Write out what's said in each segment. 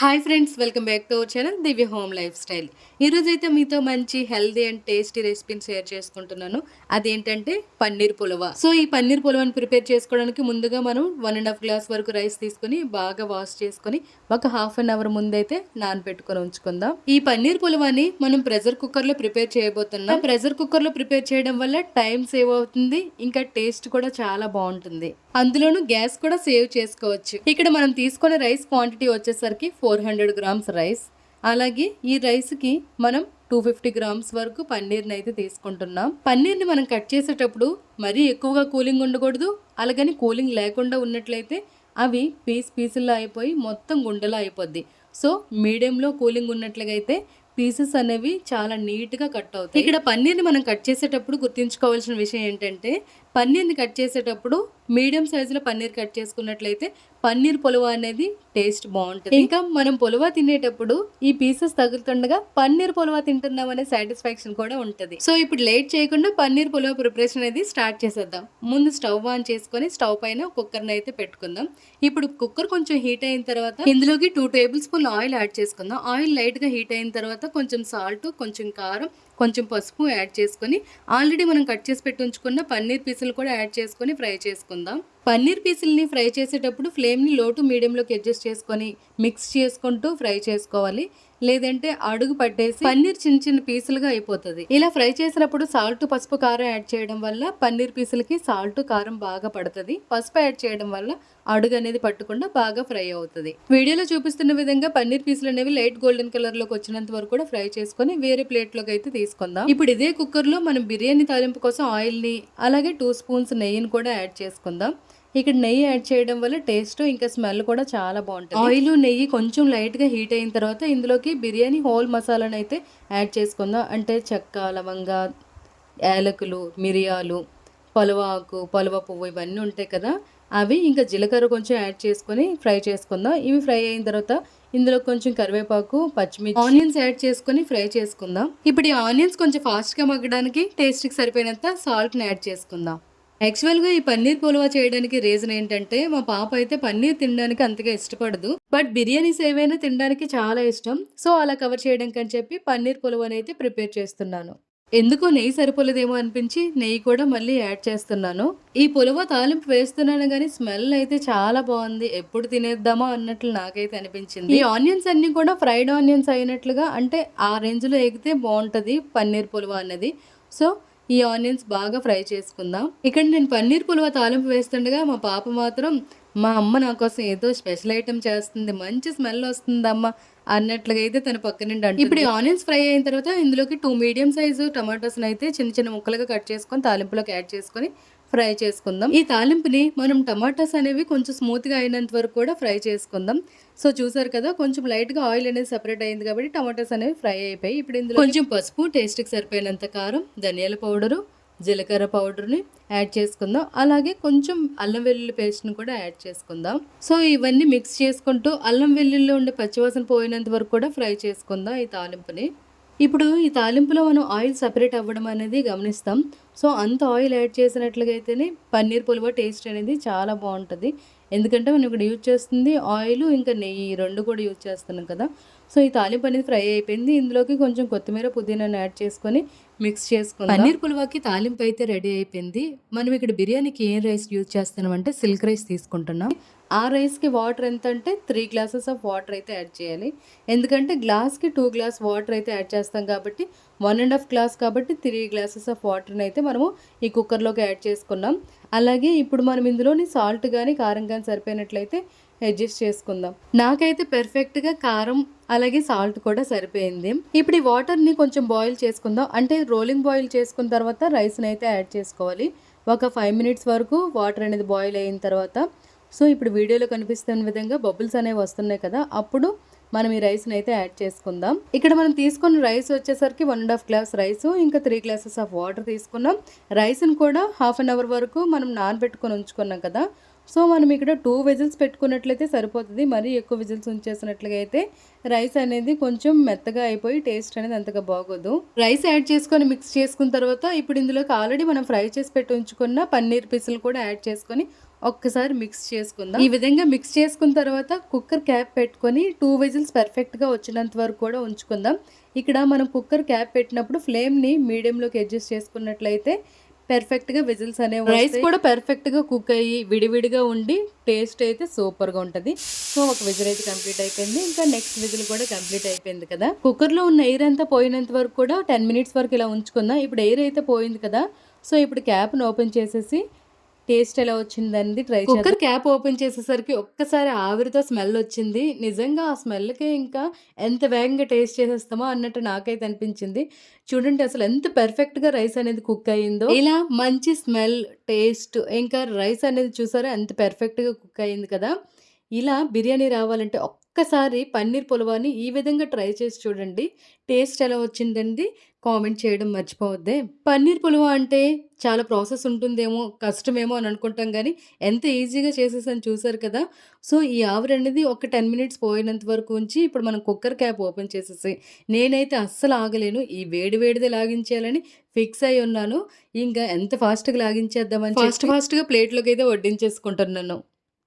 Hi friends, welcome back to our channel Divya home life style. ఈరోజైతే మీతో మంచి healthy and tasty రెసిపీని share చేసుకుంటున్నాను. అదేంటంటే పన్నీర్ పులవ. సో ఈ పన్నీర్ పులవని ప్రిపేర్ చేసుకోవడానికి ముందుగా మనం 1.5 గ్లాస్ వరకు రైస్ తీసుకుని బాగా వాష్ చేసుకుని ఒక హాఫ్ అన్ అవర్ ముందైతే నానబెట్టుకొని ఉంచుకుందాం. ఈ పన్నీర్ పులవని మనం ప్రెషర్ కుక్కర్ లో ప్రిపేర్ చేయబోతున్నాం. ప్రెషర్ కుక్కర్ లో ప్రిపేర్ చేయడం వల్ల టైం సేవ్ అవుతుంది, ఇంకా టేస్ట్ కూడా చాలా బాగుంటుంది. అందులోనూ గ్యాస్ కూడా సేవ్ చేసుకోవచ్చు. ఇక్కడ మనం తీసుకునే రైస్ క్వాంటిటీ వచ్చేసరికి 400 గ్రామ్స్ రైస్. అలాగే ఈ రైస్కి మనం 250 గ్రామ్స్ వరకు పన్నీర్ని అయితే తీసుకుంటున్నాం. పన్నీర్ని మనం కట్ చేసేటప్పుడు మరీ ఎక్కువగా కూలింగ్ ఉండకూడదు, అలాగని కూలింగ్ లేకుండా ఉన్నట్లయితే అవి పీసుల్లో అయిపోయి మొత్తం గుండెలా అయిపోద్ది. సో మీడియంలో కూలింగ్ ఉన్నట్లుగా అయితే పీసెస్ అనేవి చాలా నీట్గా కట్ అవుతాయి. ఇక్కడ పన్నీర్ని మనం కట్ చేసేటప్పుడు గుర్తుంచుకోవాల్సిన విషయం ఏంటంటే, పన్నీర్ని కట్ చేసేటప్పుడు మీడియం సైజులో పన్నీర్ కట్ చేసుకున్నట్లయితే పన్నీర్ పులవ అనేది టేస్ట్ బాగుంటుంది. ఇంకా మనం పులవ తినేటప్పుడు ఈ పీసెస్ తగులుతుండగా పన్నీర్ పులవ తింటున్నాం అనే సాటిస్ఫాక్షన్ కూడా ఉంటుంది. సో ఇప్పుడు లేట్ చేయకుండా పన్నీర్ పులవ ప్రిపరేషన్ అనేది స్టార్ట్ చేసేద్దాం. ముందు స్టవ్ ఆన్ చేసుకొని స్టవ్ పైన కుక్కర్ని అయితే పెట్టుకుందాం. ఇప్పుడు కుక్కర్ కొంచెం హీట్ అయిన తర్వాత ఇందులోకి 2 టేబుల్ స్పూన్ ఆయిల్ యాడ్ చేసుకుందాం. ఆయిల్ లైట్గా హీట్ అయిన తర్వాత కొంచెం సాల్ట్, కొంచెం కారం, కొంచెం పసుపు యాడ్ చేసుకొని ఆల్రెడీ మనం కట్ చేసి పెట్టి ఉంచుకున్న పన్నీర్ పీసులు కూడా యాడ్ చేసుకొని ఫ్రై చేసుకుందాం. పన్నీర్ పీసుల్ని ఫ్రై చేసేటప్పుడు ఫ్లేమ్ని లో టు మీడియంలోకి అడ్జస్ట్ చేసుకొని మిక్స్ చేసుకుంటూ ఫ్రై చేసుకోవాలి. లేదంటే అడుగు పట్టేసి పన్నీర్ చిన్న చిన్న పీసులుగా అయిపోతుంది. ఇలా ఫ్రై చేసినప్పుడు సాల్ట్, పసుపు, కారం యాడ్ చేయడం వల్ల పన్నీర్ పీసులకి సాల్ట్, కారం బాగా పడుతుంది. పసుపు యాడ్ చేయడం వల్ల అడుగు అనేది పట్టకుండా బాగా ఫ్రై అవుతుంది. వీడియోలో చూపిస్తున్న విధంగా పన్నీర్ పీసులు అనేవి లైట్ గోల్డెన్ కలర్ లోకి వచ్చినంత వరకు కూడా ఫ్రై చేసుకొని వేరే ప్లేట్ లోకి అయితే తీసుకుందాం. ఇప్పుడు ఇదే కుక్కర్ లో మనం బిర్యానీ తాలింపు కోసం ఆయిల్ ని అలాగే 2 స్పూన్స్ నెయ్యిని కూడా యాడ్ చేసుకుందాం. ఇక్కడ నెయ్యి యాడ్ చేయడం వల్ల టేస్ట్ ఇంకా స్మెల్ కూడా చాలా బాగుంటుంది. ఆయిల్, నెయ్యి కొంచెం లైట్ గా హీట్ అయిన తర్వాత ఇందులోకి బిర్యానీ హోల్ మసాలాను అయితే యాడ్ చేసుకుందాం. అంటే చెక్క, లవంగ, యాలకులు, మిరియాలు, పలువ ఆకు, పలువ పువ్వు ఇవన్నీ ఉంటాయి కదా, అవి ఇంకా జీలకర్ర కొంచెం యాడ్ చేసుకొని ఫ్రై చేసుకుందాం. ఇవి ఫ్రై అయిన తర్వాత ఇందులో కొంచెం కరివేపాకు, పచ్చిమిర్చి, ఆనియన్స్ యాడ్ చేసుకొని ఫ్రై చేసుకుందాం. ఇప్పుడు ఈ ఆనియన్స్ కొంచెం ఫాస్ట్గా మగ్గడానికి టేస్ట్కి సరిపోయినంత సాల్ట్ని యాడ్ చేసుకుందాం. యాక్చువల్గా ఈ పన్నీర్ పులవ చేయడానికి రీజన్ ఏంటంటే, మా పాప అయితే పన్నీర్ తినడానికి అంతగా ఇష్టపడదు, బట్ బిర్యానీస్ ఏవైనా తినడానికి చాలా ఇష్టం. సో అలా కవర్ చేయడానికి అని చెప్పి పన్నీర్ పులవని అయితే ప్రిపేర్ చేస్తున్నాను. ఎందుకో నెయ్యి సరిపోలేదేమో అనిపించి నెయ్యి కూడా మళ్ళీ యాడ్ చేస్తున్నాను. ఈ పులవ తాలింపు వేస్తున్నాను కానీ స్మెల్ అయితే చాలా బాగుంది. ఎప్పుడు తినేద్దామా అన్నట్లు నాకైతే అనిపించింది. ఈ ఆనియన్స్ అన్ని కూడా ఫ్రైడ్ ఆనియన్స్ అయినట్లుగా, అంటే ఆ రేంజ్లో ఎగితే బాగుంటుంది పన్నీర్ పులవ అన్నది. సో ఈ ఆనియన్స్ బాగా ఫ్రై చేసుకుందాం. ఇక్కడ నేను పన్నీర్ పులవ తాలింపు వేస్తుండగా మా పాప మాత్రం, మా అమ్మ నా కోసం ఏదో స్పెషల్ ఐటెం చేస్తుంది, మంచి స్మెల్ వస్తుందమ్మా అన్నట్లుగా అయితే తన పక్క నుండి అంటే. ఇప్పుడు ఆనియన్స్ ఫ్రై అయిన తర్వాత ఇందులోకి 2 మీడియం సైజు టమాటోస్ని అయితే చిన్న చిన్న ముక్కలుగా కట్ చేసుకొని తాలింపులోకి యాడ్ చేసుకొని ఫ్రై చేసుకుందాం. ఈ తాలింపుని మనం టమాటాస్ అనేవి కొంచెం స్మూత్గా అయినంత వరకు కూడా ఫ్రై చేసుకుందాం. సో చూసారు కదా, కొంచెం లైట్గా ఆయిల్ అనేది సెపరేట్ అయింది కాబట్టి టమాటాస్ అనేవి ఫ్రై అయిపోయి ఇప్పుడు ఇందులో కొంచెం పసుపు, టేస్ట్కి సరిపోయినంత కారం, ధనియాల పౌడరు, జీలకర్ర పౌడర్ని యాడ్ చేసుకుందాం. అలాగే కొంచెం అల్లం వెల్లుల్లి పేస్ట్ని కూడా యాడ్ చేసుకుందాం. సో ఇవన్నీ మిక్స్ చేసుకుంటూ అల్లం వెల్లుల్లిలో ఉండే పచ్చివాసన పోయినంత వరకు కూడా ఫ్రై చేసుకుందాం ఈ తాలింపుని. ఇప్పుడు ఈ తాలింపులో మనం ఆయిల్ సపరేట్ అవ్వడం అనేది గమనిస్తాం. సో అంత ఆయిల్ యాడ్ చేసినట్లుగా అయితేనే పన్నీర్ పులవ టేస్ట్ అనేది చాలా బాగుంటుంది. ఎందుకంటే మనం ఇక్కడ యూజ్ చేస్తుంది ఆయిల్ ఇంకా నెయ్యి, 2 కూడా యూజ్ చేస్తున్నాం కదా. సో ఈ తాలింపు అనేది ఫ్రై అయిపోయింది. ఇందులోకి కొంచెం కొత్తిమీర, పుదీనాను యాడ్ చేసుకొని మిక్స్ చేసుకుందాం. పన్నీర్ పులవకి తాలింపు అయితే రెడీ అయిపోయింది. మనం ఇక్కడ బిర్యానీకి ఏం రైస్ యూజ్ చేస్తున్నాం అంటే సిల్క్ రైస్ తీసుకుంటున్నాం. ఆ రైస్కి వాటర్ ఎంత అంటే 3 గ్లాసెస్ ఆఫ్ వాటర్ అయితే యాడ్ చేయాలి. ఎందుకంటే గ్లాస్కి 2 గ్లాస్ వాటర్ అయితే యాడ్ చేస్తాం కాబట్టి 1.5 గ్లాస్ కాబట్టి 3 గ్లాసెస్ ఆఫ్ వాటర్ని అయితే మనము ఈ కుక్కర్లోకి యాడ్ చేసుకున్నాం. అలాగే ఇప్పుడు మనం ఇందులోని సాల్ట్ కానీ కారం కానీ సరిపోయినట్లయితే అడ్జస్ట్ చేసుకుందాం. నాకైతే పర్ఫెక్ట్గా కారం అలాగే సాల్ట్ కూడా సరిపోయింది. ఇప్పుడు ఈ వాటర్ని కొంచెం బాయిల్ చేసుకుందాం. అంటే రోలింగ్ బాయిల్ చేసుకున్న తర్వాత రైస్ని అయితే యాడ్ చేసుకోవాలి. ఒక 5 మినిట్స్ వరకు వాటర్ అనేది బాయిల్ అయిన తర్వాత, సో ఇప్పుడు వీడియోలో కనిపిస్తున్న విధంగా బబుల్స్ అనేవి వస్తున్నాయి కదా, అప్పుడు మనం ఈ రైస్ని అయితే యాడ్ చేసుకుందాం. ఇక్కడ మనం తీసుకున్న రైస్ వచ్చేసరికి 1.5 గ్లాస్ రైస్, ఇంకా 3 గ్లాసెస్ ఆఫ్ వాటర్ తీసుకున్నాం. రైస్ని కూడా హాఫ్ అన్ అవర్ వరకు మనం నానబెట్టుకొని ఉంచుకున్నాం కదా. సో మనం ఇక్కడ 2 విజిల్స్ పెట్టుకున్నట్లయితే సరిపోతుంది. మరీ ఎక్కువ విజిల్స్ ఉంచేసినట్లుగా అయితే రైస్ అనేది కొంచెం మెత్తగా అయిపోయి టేస్ట్ అనేది అంతగా బాగోదు. రైస్ యాడ్ చేసుకొని మిక్స్ చేసుకున్న తర్వాత ఇప్పుడు ఇందులోకి ఆల్రెడీ మనం ఫ్రై చేసి పెట్టి ఉంచుకున్న పన్నీర్ పీసులు కూడా యాడ్ చేసుకొని ఒక్కసారి మిక్స్ చేసుకుందాం. ఈ విధంగా మిక్స్ చేసుకున్న తర్వాత కుక్కర్ క్యాప్ పెట్టుకొని 2 విజిల్స్ పర్ఫెక్ట్‌గా వచ్చినంత వరకు కూడా ఉంచుకుందాం. ఇక్కడ మనం కుక్కర్ క్యాప్ పెట్టినప్పుడు ఫ్లేమ్‌ని మీడియంలోకి అడ్జస్ట్ చేసుకున్నట్లయితే పర్ఫెక్ట్‌గా విజిల్స్ అనేవి వస్తాయి. రైస్ కూడా పర్ఫెక్ట్‌గా కుక్ అయ్యి విడివిడిగా ఉండి టేస్ట్ అయితే సూపర్‌గా ఉంటది. సో ఒక విజిల్ అయితే కంప్లీట్ అయిపోయింది. ఇంకా నెక్స్ట్ విజిల్ కూడా కంప్లీట్ అయిపోయింది కదా! కుక్కర్‌లో ఉన్న ఎయిర్ అంతా పోయినంత వరకు కూడా 10 మినిట్స్ వరకు ఇలా ఉంచుకుందాం. ఇప్పుడు ఎయిర్ అయితే పోయింది కదా! సో ఇప్పుడు క్యాప్‌ని ఓపెన్ చేసేసి టేస్ట్ ఎలా వచ్చిందనేది ట్రై చేద్దాం. కుక్కర్ క్యాప్ ఓపెన్ చేసేసరికి ఒక్కసారి ఆవిరితో స్మెల్ వచ్చింది. నిజంగా ఆ స్మెల్‌కే ఇంకా ఎంత వేగంగా టేస్ట్ చేసేస్తామో అన్నట్టు నాకైతే అనిపించింది. చూడండి అసలు ఎంత పర్ఫెక్ట్‌గా రైస్ అనేది కుక్ అయిందో. ఇలా మంచి స్మెల్, టేస్ట్ ఇంకా రైస్ అనేది చూసారా ఎంత పర్ఫెక్ట్‌గా కుక్ అయింది కదా! ఇలా బిర్యానీ రావాలంటే ఒక్కసారి పన్నీర్ పులవాని ఈ విధంగా ట్రై చేసి చూడండి. టేస్ట్ ఎలా వచ్చిందండి కామెంట్ చేయడం మర్చిపోవద్దే. పన్నీర్ పులవ అంటే చాలా ప్రాసెస్ ఉంటుందేమో, కష్టమేమో అని అనుకుంటాం గానీ, ఎంత ఈజీగా చేసేసాను చూసారు కదా! సో, ఈ ఆవిరనేది ఒక 10 మినిట్స్ పోయినంత వరకు ఉంచి, ఇప్పుడు మనం కుక్కర్ క్యాప్ ఓపెన్ చేసేసి, నేనైతే అస్సలు ఆగలేను. ఈ వేడి వేడిదే లాగించేయాలని ఫిక్స్ అయ్యున్నాను. ఇంకా ఎంత ఫాస్ట్‌గా లాగించేద్దామని ఫాస్ట్‌గా ప్లేట్‌లోకైతే వడ్డించేసుకుంటున్నాను.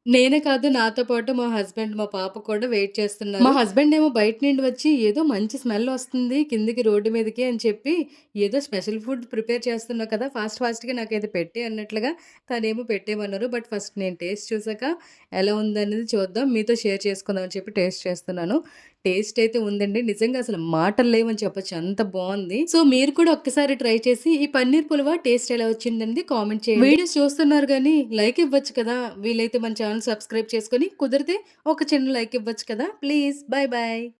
నేనే కాదు నాతో పాటు మా హస్బెండ్, మా పాప కూడా వెయిట్ చేస్తున్నారు. మా హస్బెండ్ ఏమో బయట నుండి వచ్చి ఏదో మంచి స్మెల్ వస్తుంది కిందకి రోడ్డు మీదకి అని చెప్పి, ఏదో స్పెషల్ ఫుడ్ ప్రిపేర్ చేస్తున్నావు కదా! ఫాస్ట్‌గా నాకైతే పెట్టేయి అన్నట్లుగా తనేమో పెట్టేయమన్నారు. బట్ ఫస్ట్ నేను టేస్ట్ చూసాక ఎలా ఉందనేది చూద్దాం. మీతో షేర్ చేసుకుందాం అని చెప్పి టేస్ట్ చేస్తున్నాను. టేస్ట్ అయితే ఉందండి. నిజంగా అసలు మాటలు లేవని చెప్పొచ్చు. అంత బావుంది. సో, మీరు కూడా ఒక్కసారి ట్రై చేసి ఈ పన్నీర్ పులిహోర టేస్ట్ ఎలా వచ్చిందనేది కామెంట్ చేయండి. వీడియోస్ చూస్తున్నారు గానీ లైక్ ఇవ్వచ్చు కదా! వీలైతే మన ఛానెల్ సబ్స్క్రైబ్ చేసుకొని, కుదిరితే ఒక చిన్న లైక్ ఇవ్వచ్చు కదా! ప్లీజ్. Bye bye.